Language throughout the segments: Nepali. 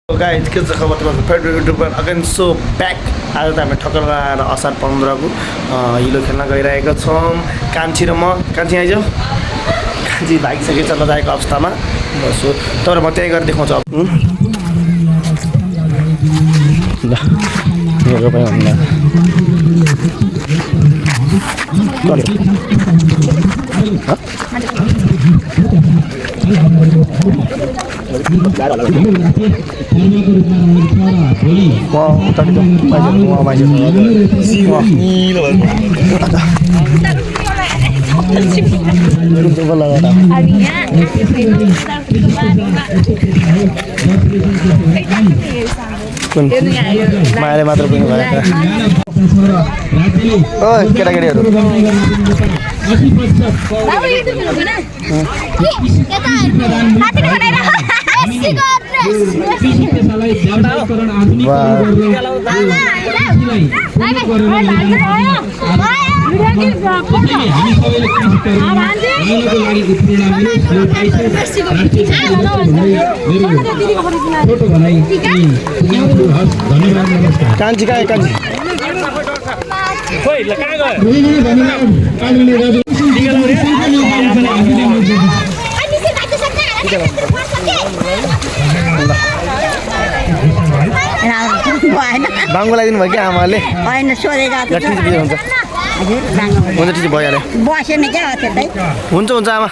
गाइज के छ खबर तपाईँको favourite YouTuber again so back. आज त हामी ठक्कर लगाएर असार 15 को हिलो खेल्न गइरहेको छौँ। कान्छी र म कान्छी आइज कान्छी भागिसकेको छ नजाएको अवस्थामा बसो तर म त्यही गरेर देखाउँछु। मायाले मात्र पनि केटाकेटीहरू कान्छी कहाँ कान्छी बाङ्गो लगाइदिनु भयो कि आमाले होइन सोधेको हुन्छ हुन्छ ठिक भइहाल्यो बसेन क्या त्यतै हुन्छ हुन्छ आमा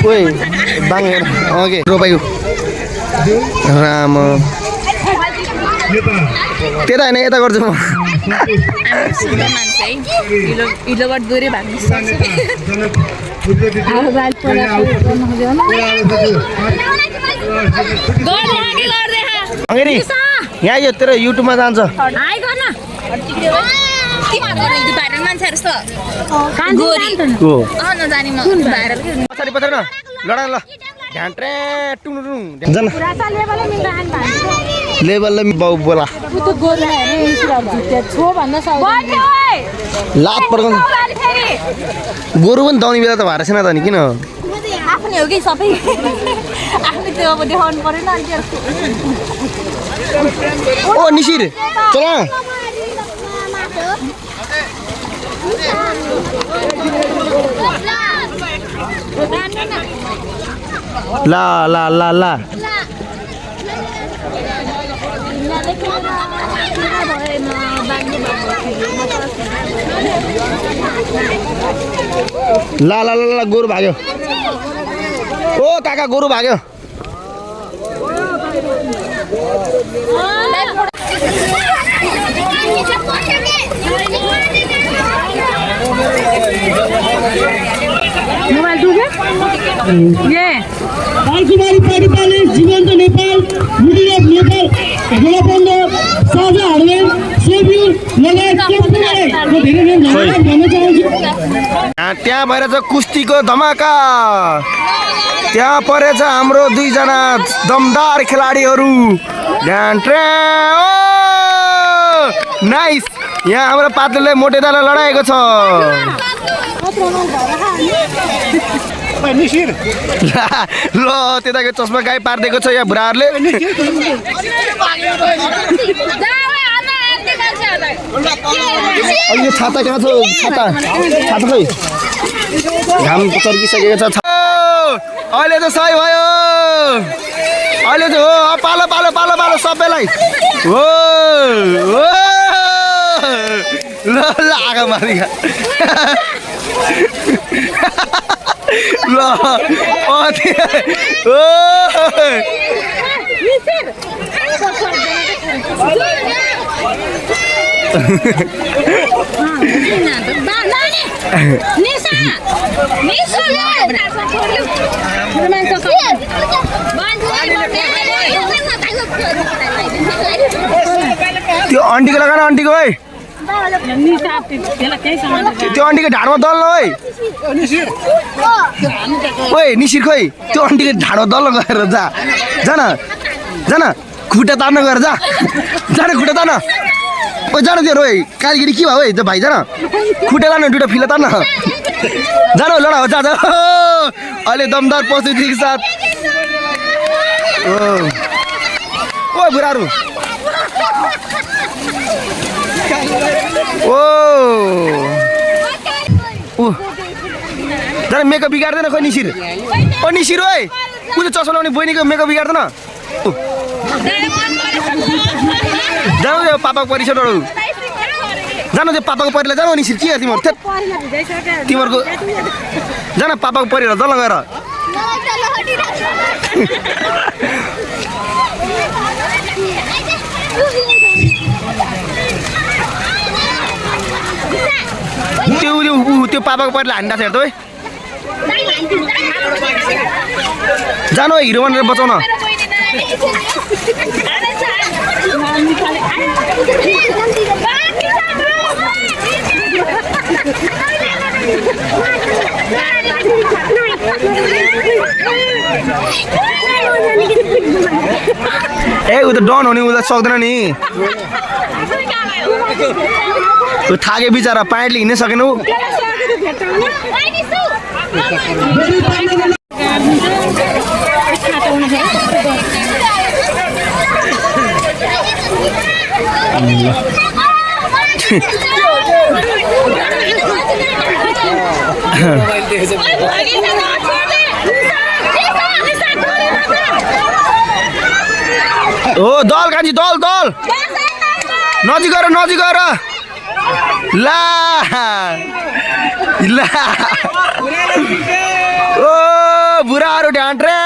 ओइ बाङ्गो ओके रोपाइयो राम त्यता होइन यता गर्छु म यहाँ यो तेरो युट्युबमा जान्छ पछाडि पछाडि न लडा ल लेभलले बाउ बोला लात पड्काउनु गोरु पनि दाउने बेला त भएर छैन त नि किन आफ्नै हो कि सबै आफ्नो त्यो अब देखाउनु परेन अनि ओ निशिर चल ला ला ला ला ला ला ला गोरु भाग्यो ओ काका गोरु भाग्यो मोबाइल दुगे ये पालकुमारी पाटिपाले जीवन्त नेपाल युनियन नेपाल गोलापन्द साझा हडवेल सेबी लगायत त्यहाँ भएर छ कुस्तीको धमाका। त्यहाँ परेछ हाम्रो दुईजना दमदार खेलाडीहरू नाइस। यहाँ हाम्रो पात्रोले मोटेदारलाई लडाएको छ ल त्यताको चस्मा गाई पारिदिएको छ यहाँ बुढाहरूले यो छाता कहाँ छ छाता छाता खै घाम चर्किसकेको छ अहिले त सही भयो अहिले चाहिँ हो पालो पालो पालो पालो सबैलाई हो ल ल आगा मारिगा ल त्यो आन्टीको लगान आन्टीको है त्यो आन्टीको ढाडमा दल है ओए निशिर खोइ त्यो आन्टीको ढाडमा दल गएर जा जान जान खुट्टा तान्न गएर जा जान खुट्टा तान्न ओ जान दियो रोइ कालीगिरी के भयो है भाइ जान खुट्टा लानु दुईटा फिला तान जान लडा हो जा जा अहिले दमदार प्रस्तुतिको साथ ओ बुढाहरू ओ जान मेकअप बिगार्दैन खोइ निसिर ओ निसिर ओइ कुन चस्मा लाउने बहिनीको मेकअप बिगार्दैन जानु त्यो पापाको परिचय डरौ जानु त्यो पापाको परिलाई जानु निसिर के तिमीहरू तिमीहरूको जान पापाको परिर जल गएर त्यो पापाको परिलाई हान्दा हेर्दै जानु हिरो भनेर बचाउन ए उ त डन हो नि उसलाई सक्दैन नि उ थाके बिचारा पाइटले हिँड्नै सकेन उ ओ दल कान्छी दल दल नजिक गएर ला ला ओ बुढाहरू ढ्यान्ट रे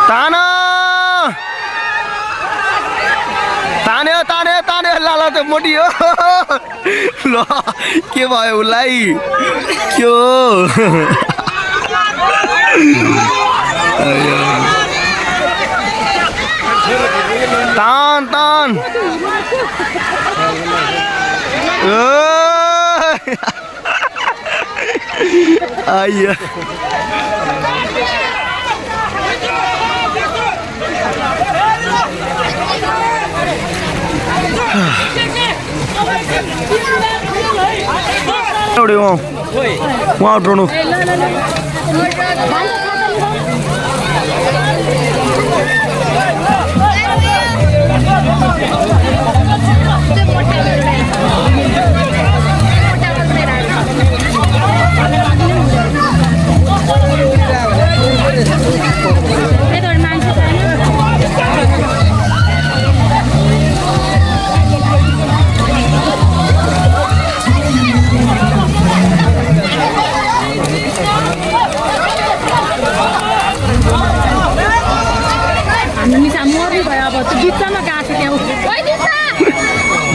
तान तान्यो तान्यो तान्यो लाला त मोटी हो ल के भयो उसलाई के हो तान तान आइया एउटै उहाँ उठाउनु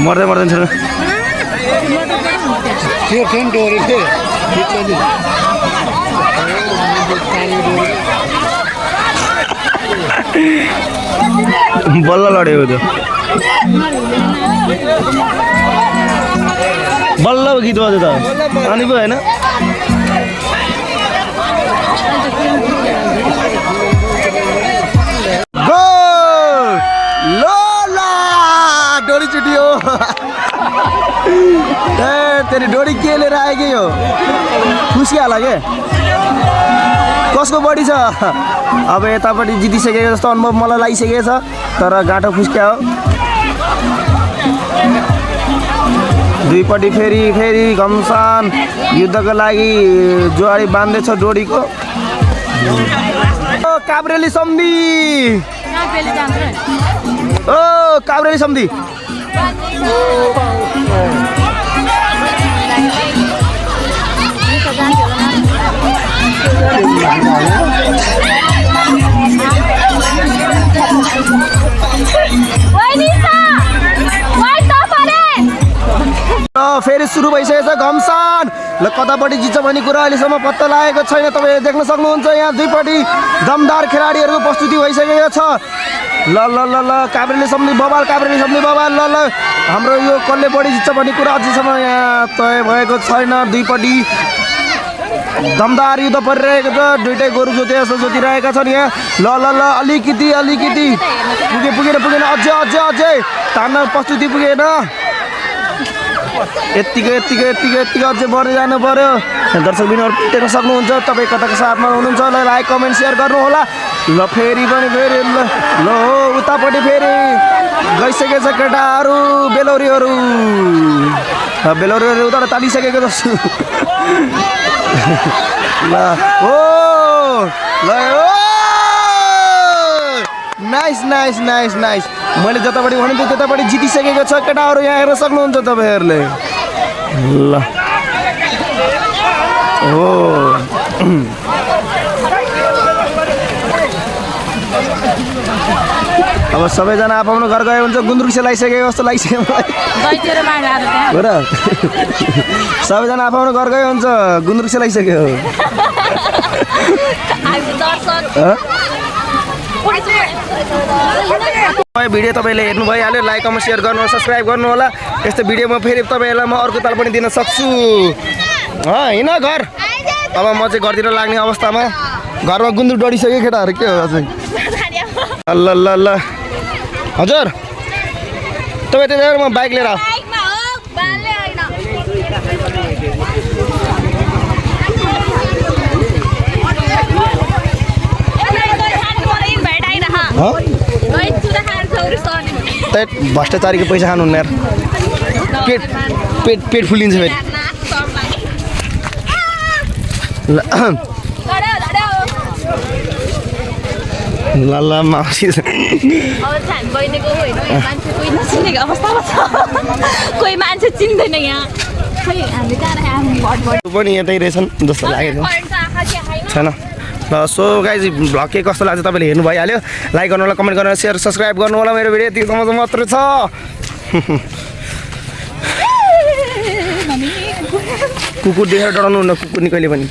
मर्दै मर्दैन छैन बल्ल लड्यो त्यो बल्ल गीत बज्यो त अनि पो होइन डोरी चुट्यो तेरी डोरी के लिएर आएकै हो खुसिहाल्यो के कसको बढी छ अब यतापट्टि जितिसकेको जस्तो अनुभव मलाई लागिसकेको छ तर गाँठो फुस्क्या हो दुईपट्टि फेरि फेरि घमसान युद्धको लागि जोडी बाँध्दैछ डोरीको ओ काभ्रेली सम्धि ओ काभ्रेली सम्धि फेरि सुरु भइसकेछ घमसान ल कतापट्टि जित्छ भन्ने कुरा अहिलेसम्म पत्ता लागेको छैन तपाईले देख्न सक्नुहुन्छ यहाँ दुईपट्टि दमदार खेलाडीहरूको प्रस्तुति भइसकेको छ ल ल ल ल काभ्रेली सम्धि बबाल काभ्रेली सम्धि बबाल ल ल हाम्रो यो कसले बढी जित्छ भन्ने कुरा अझैसम्म यहाँ तय भएको छैन दुईपट्टि दमदार युद्ध परिरहेको छ दुईटै गोरु जोते जस्तो जोतिरहेका छन् यहाँ ल ल ल अलिकति पुगेन अझै तान्न प्रस्तुति पुगेन यत्तिकै अझै बढ्दै जानु पर्यो दर्शक बिनहरू टेक्न सक्नुहुन्छ तपाईँ कताको साथमा हुनुहुन्छ ल लाइक कमेन्ट सेयर गर्नु होला ल फेरि ल हो उतापट्टि फेरि गइसकेको छ केटाहरू बेलौरीहरू उता तालिसकेको जस्तो ल हो ल नाइस मैले जतापट्टि भनेको त्यतापट्टि जितिसकेको छ केटाहरू यहाँ हेर्न सक्नुहुन्छ तपाईँहरूले ल हो अब सबैजना आफ्नो घर गयो हुन्छ गुन्द्रुक सेलाइसकेको जस्तो लागिसक्यो मलाई हो र सबैजना आफ्नो घर गयो हुन्छ गुन्द्रुक सेलाइसक्यो भिडियो तपाईँले हेर्नु भइहाल्यो लाइक कमेन्ट सेयर गर्नु सब्सक्राइब गर्नु होला यस्तो भिडियोमा फेरि तपाईँहरूलाई म अर्को ताल पनि दिन सक्छु होइन घर अब म चाहिँ घरतिर लाग्ने अवस्थामा घरमा गुन्द्रुक डढिसक्यो केटाहरू के हो अझै ल हजुर तपाईँ त्यहाँ म बाइक लिएर भ्रष्टाचारीको पैसा खानुहुन्न यार पेट फुलिन्छ फेरि ल माउसी कोही मान्छे चिन्दैन यहाँ पनि यतै रहेछन् जस्तो लागेको छैन ल सो गाइज भ्लग के कस्तो लाग्छ तपाईँले हेर्नु भइहाल्यो लाइक गर्नु होला कमेन्ट गर्नु सेयर सब्सक्राइब गर्नु होला मेरो भिडियो यतिसम्म मात्र छ कुकुर देखेर डराउनु हुन्न कुकुर नि कहिले पनि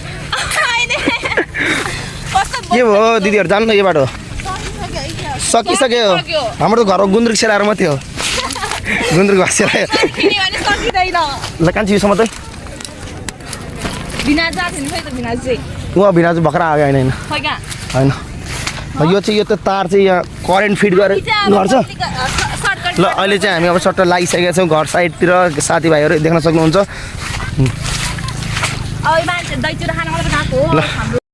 के भयो दिदीहरू जानु न यो बाटो सकिसक्यो हाम्रो त घरमा गुन्द्रुक सेलाएर मात्रै हो गुन्द्रुक भात सेलायो ल कान्छी योसम्म चाहिँ उहाँ भिनाजु भर्खर आयो होइन यो चाहिँ यो त तार चाहिँ यहाँ करेन्ट फिट गरेर घर छ ल अहिले चाहिँ हामी अब सट्ट लागिसकेका छौँ घर साइडतिर साथीभाइहरू देख्न सक्नुहुन्छ ल